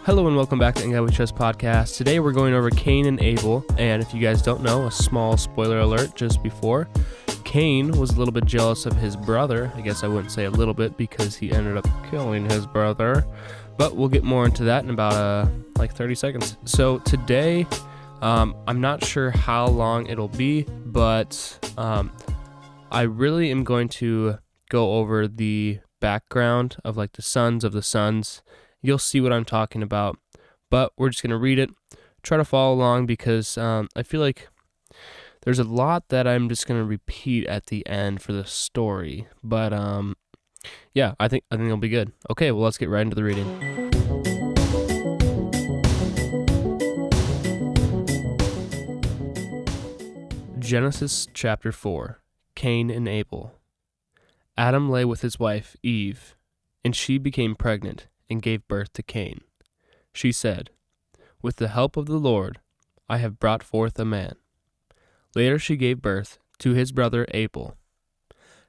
Hello and welcome back to In God We Trust podcast. Today we're going over Cain and Abel, and if you guys don't know, a small spoiler alert just before. Cain was a little bit jealous of his brother. I guess I wouldn't say a little bit because he ended up killing his brother, but we'll get more into that in about 30 seconds. So today, I'm not sure how long it'll be, but I really am going to go over the background of the sons of the sons. You'll see what I'm talking about, but we're just going to read it, try to follow along because I feel like there's a lot that I'm just going to repeat at the end for the story, but yeah, I think it'll be good. Okay, well, let's get right into the reading. Genesis chapter 4, Cain and Abel. Adam lay with his wife Eve, and she became pregnant and gave birth to Cain. She said, "With the help of the Lord, I have brought forth a man." Later she gave birth to his brother Abel.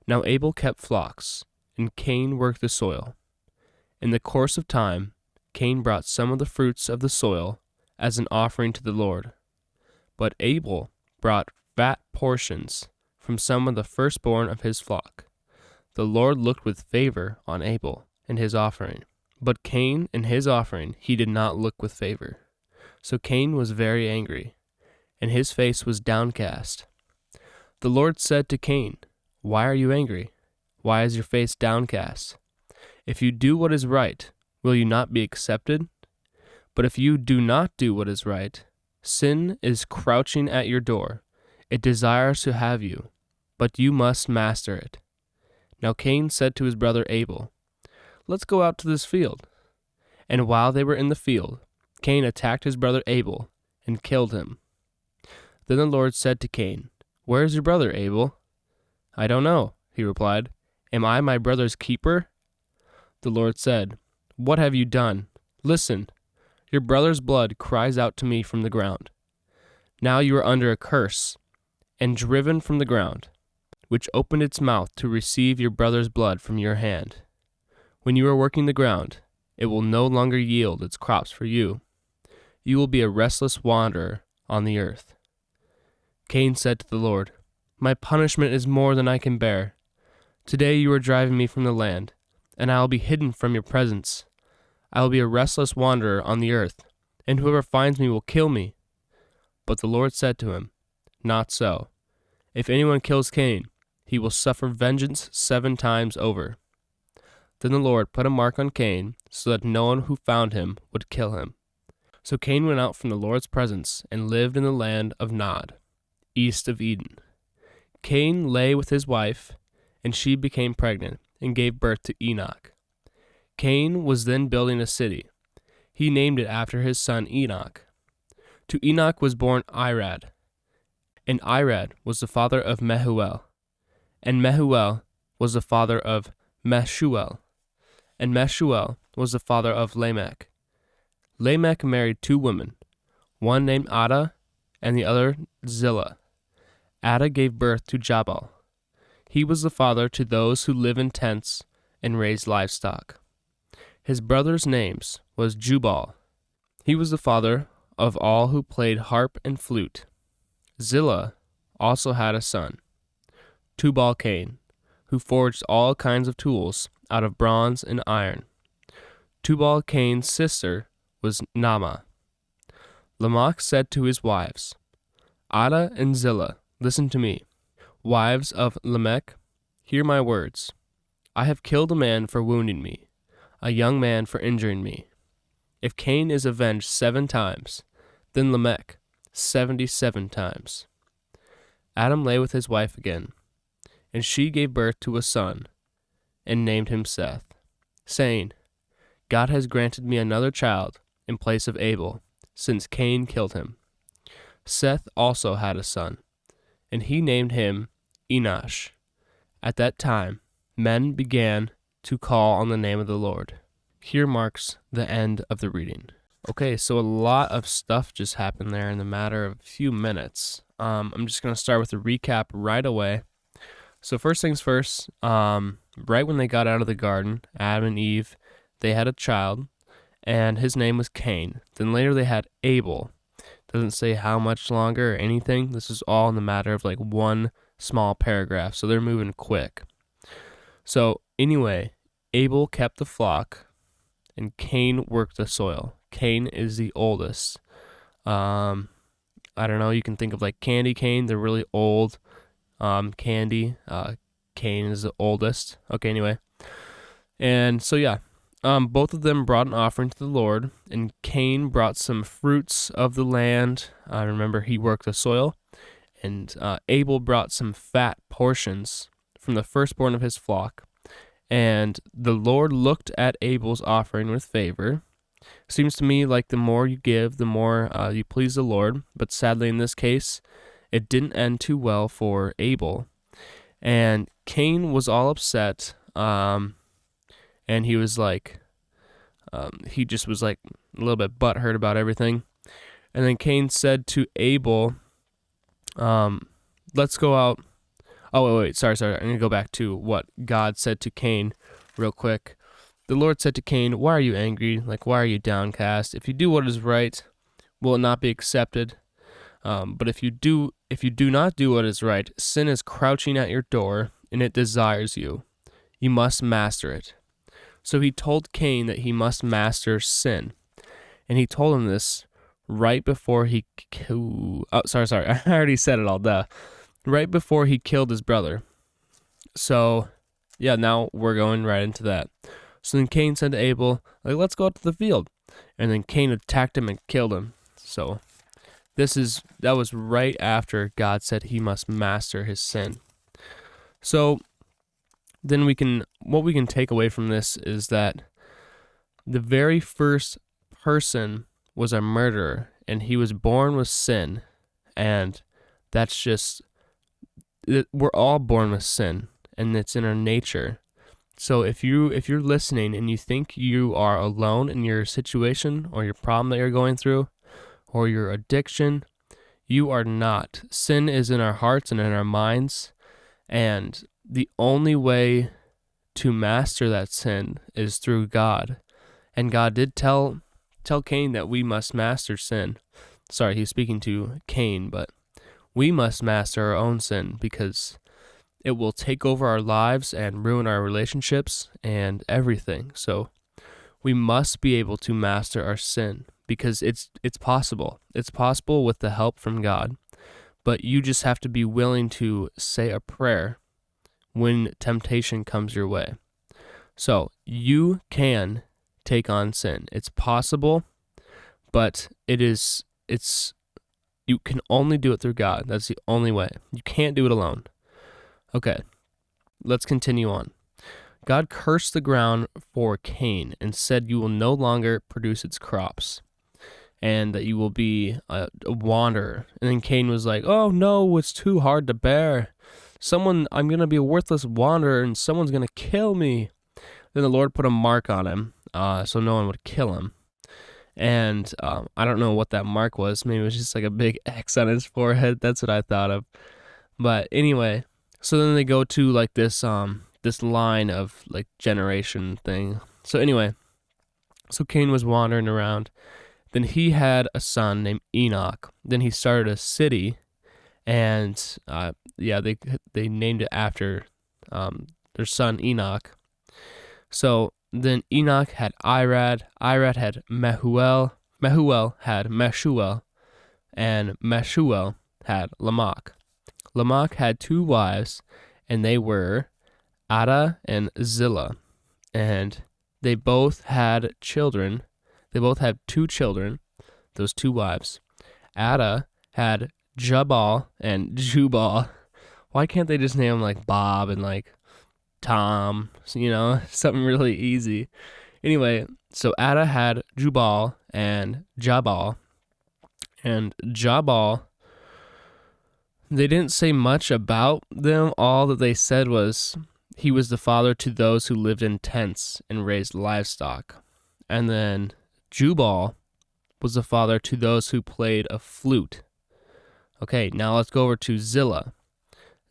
Now Abel kept flocks, and Cain worked the soil. In the course of time, Cain brought some of the fruits of the soil as an offering to the Lord. But Abel brought fat portions from some of the firstborn of his flock. The Lord looked with favor on Abel and his offering. But Cain and his offering he did not look with favor. So Cain was very angry, and his face was downcast. The Lord said to Cain, "Why are you angry? Why is your face downcast? If you do what is right, will you not be accepted? But if you do not do what is right, sin is crouching at your door. It desires to have you, but you must master it." Now Cain said to his brother Abel, "Let's go out to this field." And while they were in the field, Cain attacked his brother Abel and killed him. Then the Lord said to Cain, "Where is your brother, Abel?" "I don't know," he replied. "Am I my brother's keeper?" The Lord said, "What have you done? Listen, your brother's blood cries out to me from the ground. Now you are under a curse and driven from the ground, which opened its mouth to receive your brother's blood from your hand. When you are working the ground, it will no longer yield its crops for you. You will be a restless wanderer on the earth." Cain said to the Lord, "My punishment is more than I can bear. Today you are driving me from the land, and I will be hidden from your presence. I will be a restless wanderer on the earth, and whoever finds me will kill me." But the Lord said to him, "Not so. If anyone kills Cain, he will suffer vengeance 7 times over." Then the Lord put a mark on Cain, so that no one who found him would kill him. So Cain went out from the Lord's presence and lived in the land of Nod, east of Eden. Cain lay with his wife, and she became pregnant and gave birth to Enoch. Cain was then building a city. He named it after his son Enoch. To Enoch was born Irad, and Irad was the father of Mehuel, and Mehuel was the father of Meshuel, and Meshuel was the father of Lamech. Lamech married 2 women, one named Ada and the other Zillah. Ada gave birth to Jabal. He was the father to those who live in tents and raise livestock. His brothers' names was Jubal. He was the father of all who played harp and flute. Zillah also had a son, Tubal-Cain, who forged all kinds of tools out of bronze and iron. Tubal-Cain's sister was Naamah. Lamech said to his wives, "Ada and Zillah, listen to me. Wives of Lamech, hear my words. I have killed a man for wounding me, a young man for injuring me. If Cain is avenged 7 times, then Lamech 77 times." Adam lay with his wife again, and she gave birth to a son, and named him Seth, saying, "God has granted me another child in place of Abel, since Cain killed him." Seth also had a son, and he named him Enosh. At that time, men began to call on the name of the Lord. Here marks the end of the reading. Okay, so a lot of stuff just happened there in the matter of a few minutes. I'm just going to start with a recap right away. So first things first, right when they got out of the garden, Adam and Eve, they had a child, and his name was Cain. Then later they had Abel. Doesn't say how much longer or anything. This is all in the matter of like one small paragraph, so they're moving quick. So anyway, Abel kept the flock, and Cain worked the soil. Cain is the oldest. I don't know, you can think of like candy cane. They're really old candy. Cain is the oldest. Okay, anyway. And so, yeah, both of them brought an offering to the Lord, and Cain brought some fruits of the land. Remember, he worked the soil. And Abel brought some fat portions from the firstborn of his flock. And the Lord looked at Abel's offering with favor. Seems to me like the more you give, the more you please the Lord. But sadly, in this case, it didn't end too well for Abel. And Cain was all upset. And he was like, he just was like a little bit butthurt about everything. And then Cain said to Abel, let's go out. Oh, wait, sorry. I'm going to go back to what God said to Cain real quick. The Lord said to Cain, why are you angry? Like, why are you downcast? If you do what is right, will it not be accepted? But if you do not do what is right, sin is crouching at your door, and it desires you. You must master it. So he told Cain that he must master sin. And he told him this right before he... sorry. I already said it all, duh. Right before he killed his brother. So, yeah, now we're going right into that. So then Cain said to Abel, like, let's go out to the field. And then Cain attacked him and killed him. So that was right after God said he must master his sin. So then what we can take away from this is that the very first person was a murderer, and he was born with sin, and that's just, we're all born with sin, and it's in our nature. So if you're listening and you think you are alone in your situation or your problem that you're going through or your addiction, you are not. Sin is in our hearts and in our minds, and the only way to master that sin is through God. And God did tell Cain that we must master sin. Sorry, he's speaking to Cain, but we must master our own sin because it will take over our lives and ruin our relationships and everything. So we must be able to master our sin because it's possible. It's possible with the help from God. But you just have to be willing to say a prayer when temptation comes your way. So you can take on sin. It's possible, but you can only do it through God. That's the only way. You can't do it alone. Okay, let's continue on. God cursed the ground for Cain and said, you will no longer produce its crops, and that you will be a wanderer. And then Cain was like, oh no, it's too hard to bear. I'm going to be a worthless wanderer, and someone's going to kill me. Then the Lord put a mark on him, so no one would kill him. And I don't know what that mark was. Maybe it was just like a big X on his forehead. That's what I thought of. But anyway, so then they go to like this line of like generation thing. So anyway, so Cain was wandering around. Then he had a son named Enoch. Then he started a city, and they named it after their son Enoch. So then Enoch had Irad. Irad had Mehuel. Mehuel had Meshuel, and Meshuel had Lamech. Lamech had two wives, and they were Ada and Zillah, and they both had children. They both had two children, those two wives. Ada had Jabal and Jubal. Why can't they just name them like Bob and like Tom? Something really easy. Anyway, so Ada had Jubal and Jabal. And Jabal, they didn't say much about them. All that they said was he was the father to those who lived in tents and raised livestock. And then Jubal was the father to those who played a flute. Okay, now let's go over to Zillah.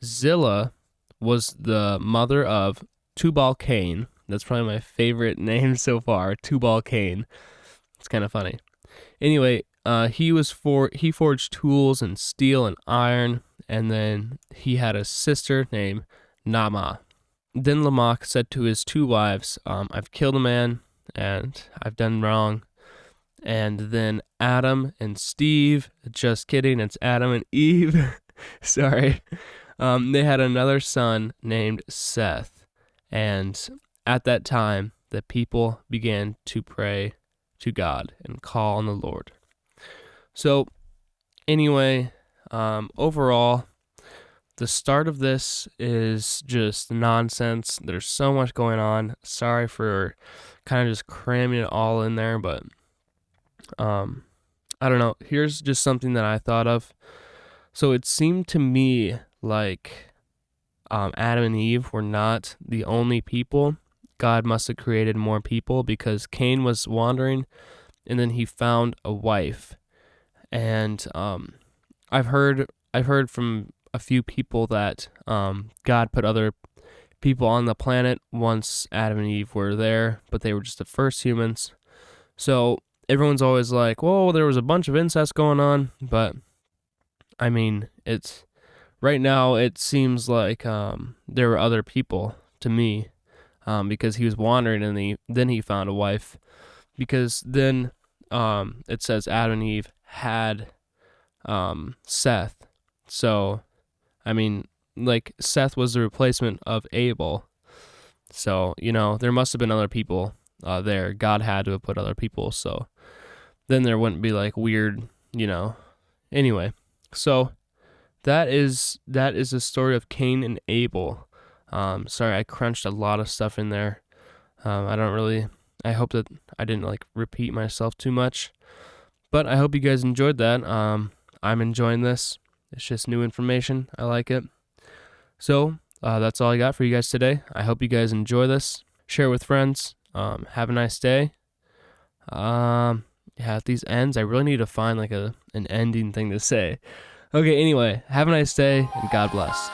Zillah was the mother of Tubal-Cain. That's probably my favorite name so far, Tubal-Cain. It's kind of funny. Anyway, he forged tools and steel and iron, and then he had a sister named Nama. Then Lamech said to his 2 wives, I've killed a man, and I've done wrong. And then Adam and Steve, just kidding, it's Adam and Eve. Sorry. They had another son named Seth. And at that time, the people began to pray to God and call on the Lord. So, anyway, overall, the start of this is just nonsense. There's so much going on. Sorry for kind of just cramming it all in there, but I don't know. Here's just something that I thought of. So it seemed to me like Adam and Eve were not the only people. God must have created more people because Cain was wandering, and then he found a wife. And I've heard from a few people that God put other people on the planet once Adam and Eve were there, but they were just the first humans. So everyone's always like, whoa, there was a bunch of incest going on, but I mean, it's right now it seems like there were other people to me, because he was wandering and then he found a wife, because then it says Adam and Eve had Seth. So I mean, like, Seth was the replacement of Abel. So, there must have been other people there. God had to have put other people, so then there wouldn't be, like, weird, Anyway, so that is the story of Cain and Abel. Sorry, I crunched a lot of stuff in there. I hope that I didn't, repeat myself too much. But I hope you guys enjoyed that. I'm enjoying this. It's just new information. I like it. So that's all I got for you guys today. I hope you guys enjoy this. Share it with friends. Have a nice day. At these ends, I really need to find an ending thing to say. Okay, anyway, have a nice day and God bless.